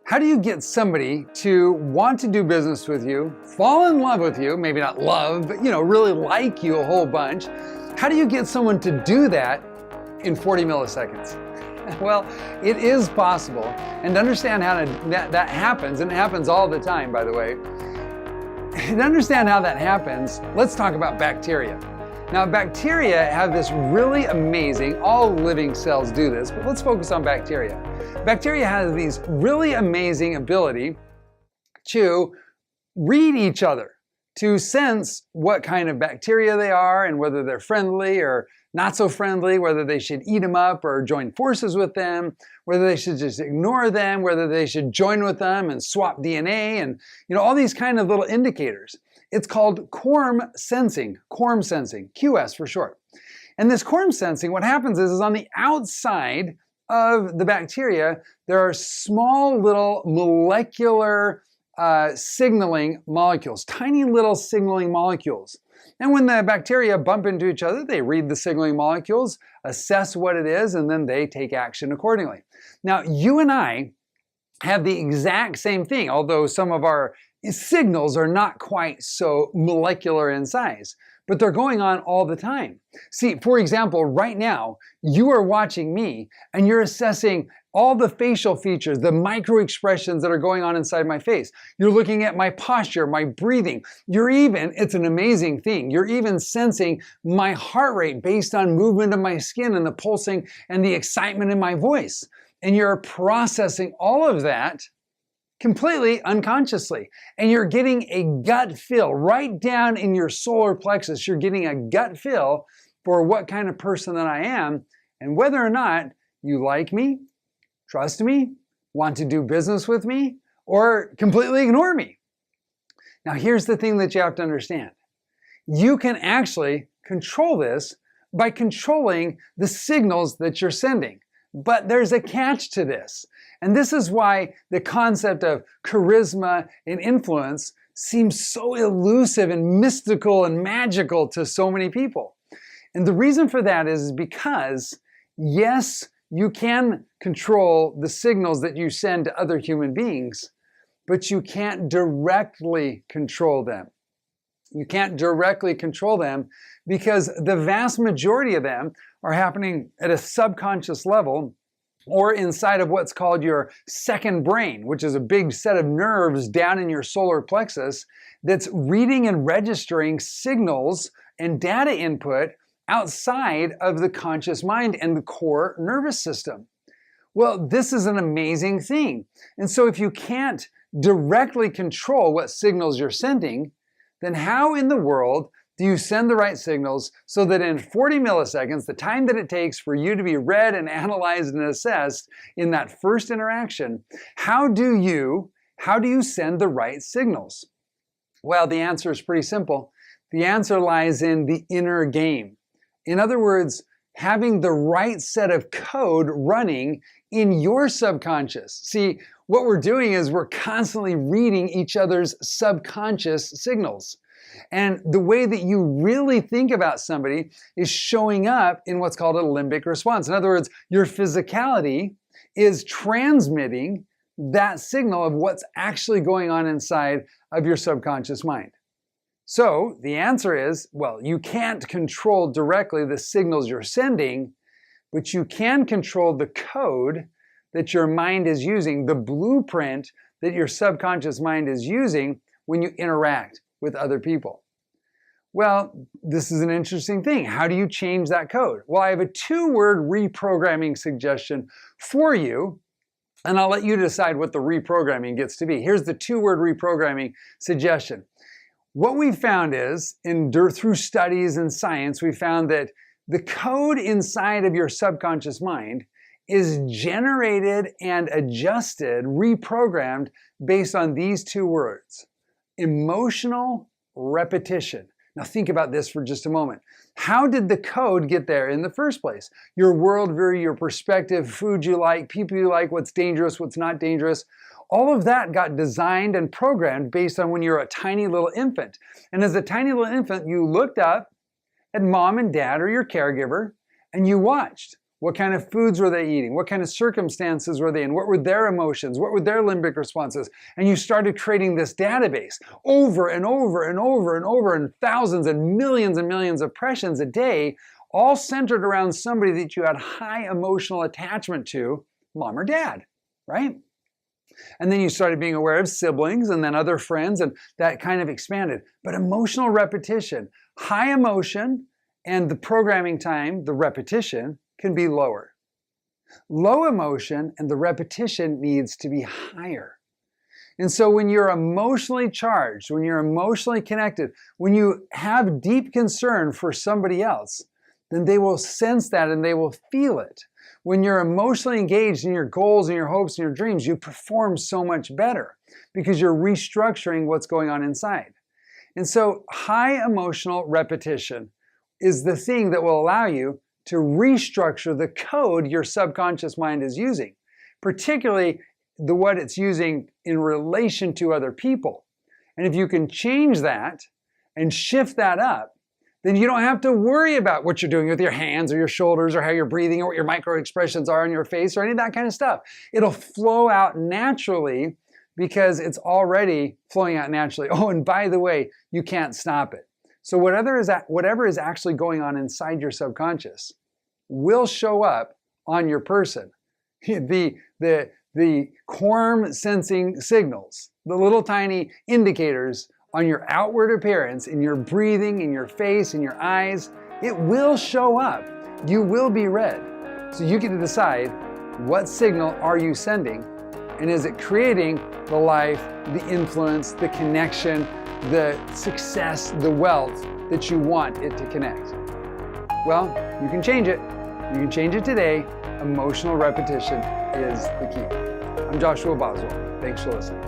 How do you get somebody to want to do business with you, fall in love with you, maybe not love, but really like you a whole bunch? How do you get someone to do that in 40 milliseconds? Well, it is possible. And to understand how that happens, and it happens all the time, by the way, to understand how that happens, let's talk about bacteria. Now, bacteria have this really amazing, all living cells do this, but let's focus on bacteria. Bacteria has these really amazing ability to read each other, to sense what kind of bacteria they are and whether they're friendly or not so friendly, whether they should eat them up or join forces with them, whether they should just ignore them, whether they should join with them and swap DNA, and all these kind of little indicators. It's called quorum sensing, QS for short. And this quorum sensing, what happens is on the outside of the bacteria, there are small little molecular signaling molecules, tiny little signaling molecules. And when the bacteria bump into each other, they read the signaling molecules, assess what it is, and then they take action accordingly. Now, you and I have the exact same thing, although some of our signals are not quite so molecular in size, but they're going on all the time. See, for example, right now, you are watching me and you're assessing all the facial features, the micro expressions that are going on inside my face. You're looking at my posture, my breathing. It's an amazing thing, you're even sensing my heart rate based on movement of my skin and the pulsing and the excitement in my voice. And you're processing all of that completely unconsciously. And you're getting a gut feel right down in your solar plexus. You're getting a gut feel for what kind of person that I am and whether or not you like me, trust me, want to do business with me, or completely ignore me. Now, here's the thing that you have to understand. You can actually control this by controlling the signals that you're sending. But there's a catch to this. And this is why the concept of charisma and influence seems so elusive and mystical and magical to so many people. And the reason for that is because, yes, you can control the signals that you send to other human beings, but you can't directly control them. You can't directly control them because the vast majority of them are happening at a subconscious level or inside of what's called your second brain, which is a big set of nerves down in your solar plexus that's reading and registering signals and data input outside of the conscious mind and the core nervous system. Well, this is an amazing thing. And so if you can't directly control what signals you're sending, then how in the world do you send the right signals so that in 40 milliseconds, the time that it takes for you to be read and analyzed and assessed in that first interaction, how do you send the right signals? Well, the answer is pretty simple. The answer lies in the inner game. In other words, having the right set of code running in your subconscious. See, what we're doing is we're constantly reading each other's subconscious signals. And the way that you really think about somebody is showing up in what's called a limbic response. In other words, your physicality is transmitting that signal of what's actually going on inside of your subconscious mind. So the answer is, well, you can't control directly the signals you're sending, but you can control the code that your mind is using, the blueprint that your subconscious mind is using when you interact with other people. Well, this is an interesting thing. How do you change that code? Well, I have a 2-word reprogramming suggestion for you, and I'll let you decide what the reprogramming gets to be. Here's the 2-word reprogramming suggestion. What we found is, through studies and science, we found that the code inside of your subconscious mind is generated and adjusted, reprogrammed based on these 2 words. Emotional repetition. Now think about this for just a moment. How did the code get there in the first place? Your worldview, your perspective, food you like, people you like, what's dangerous, what's not dangerous. All of that got designed and programmed based on when you're a tiny little infant. And as a tiny little infant, you looked up at mom and dad or your caregiver and you watched. What kind of foods were they eating? What kind of circumstances were they in? What were their emotions? What were their limbic responses? And you started creating this database over and over and over and over, and thousands and millions of impressions a day, all centered around somebody that you had high emotional attachment to, mom or dad, right? And then you started being aware of siblings and then other friends, and that kind of expanded. But emotional repetition, high emotion, and the programming time, the repetition, can be lower. Low emotion and the repetition needs to be higher. And so when you're emotionally charged, when you're emotionally connected, when you have deep concern for somebody else, then they will sense that and they will feel it. When you're emotionally engaged in your goals and your hopes and your dreams, you perform so much better because you're restructuring what's going on inside. And so high emotional repetition is the thing that will allow you to restructure the code your subconscious mind is using, particularly what it's using in relation to other people. And if you can change that and shift that up, then you don't have to worry about what you're doing with your hands or your shoulders or how you're breathing or what your micro expressions are on your face or any of that kind of stuff. It'll flow out naturally because it's already flowing out naturally. Oh, and by the way, you can't stop it. So whatever is actually going on inside your subconscious will show up on your person. The quorum sensing signals, the little tiny indicators on your outward appearance, in your breathing, in your face, in your eyes, it will show up. You will be read. So you get to decide, what signal are you sending? And is it creating the life, the influence, the connection, the success, the wealth that you want it to connect? Well, you can change it. You can change it today. Emotional repetition is the key. I'm Joshua Boswell. Thanks for listening.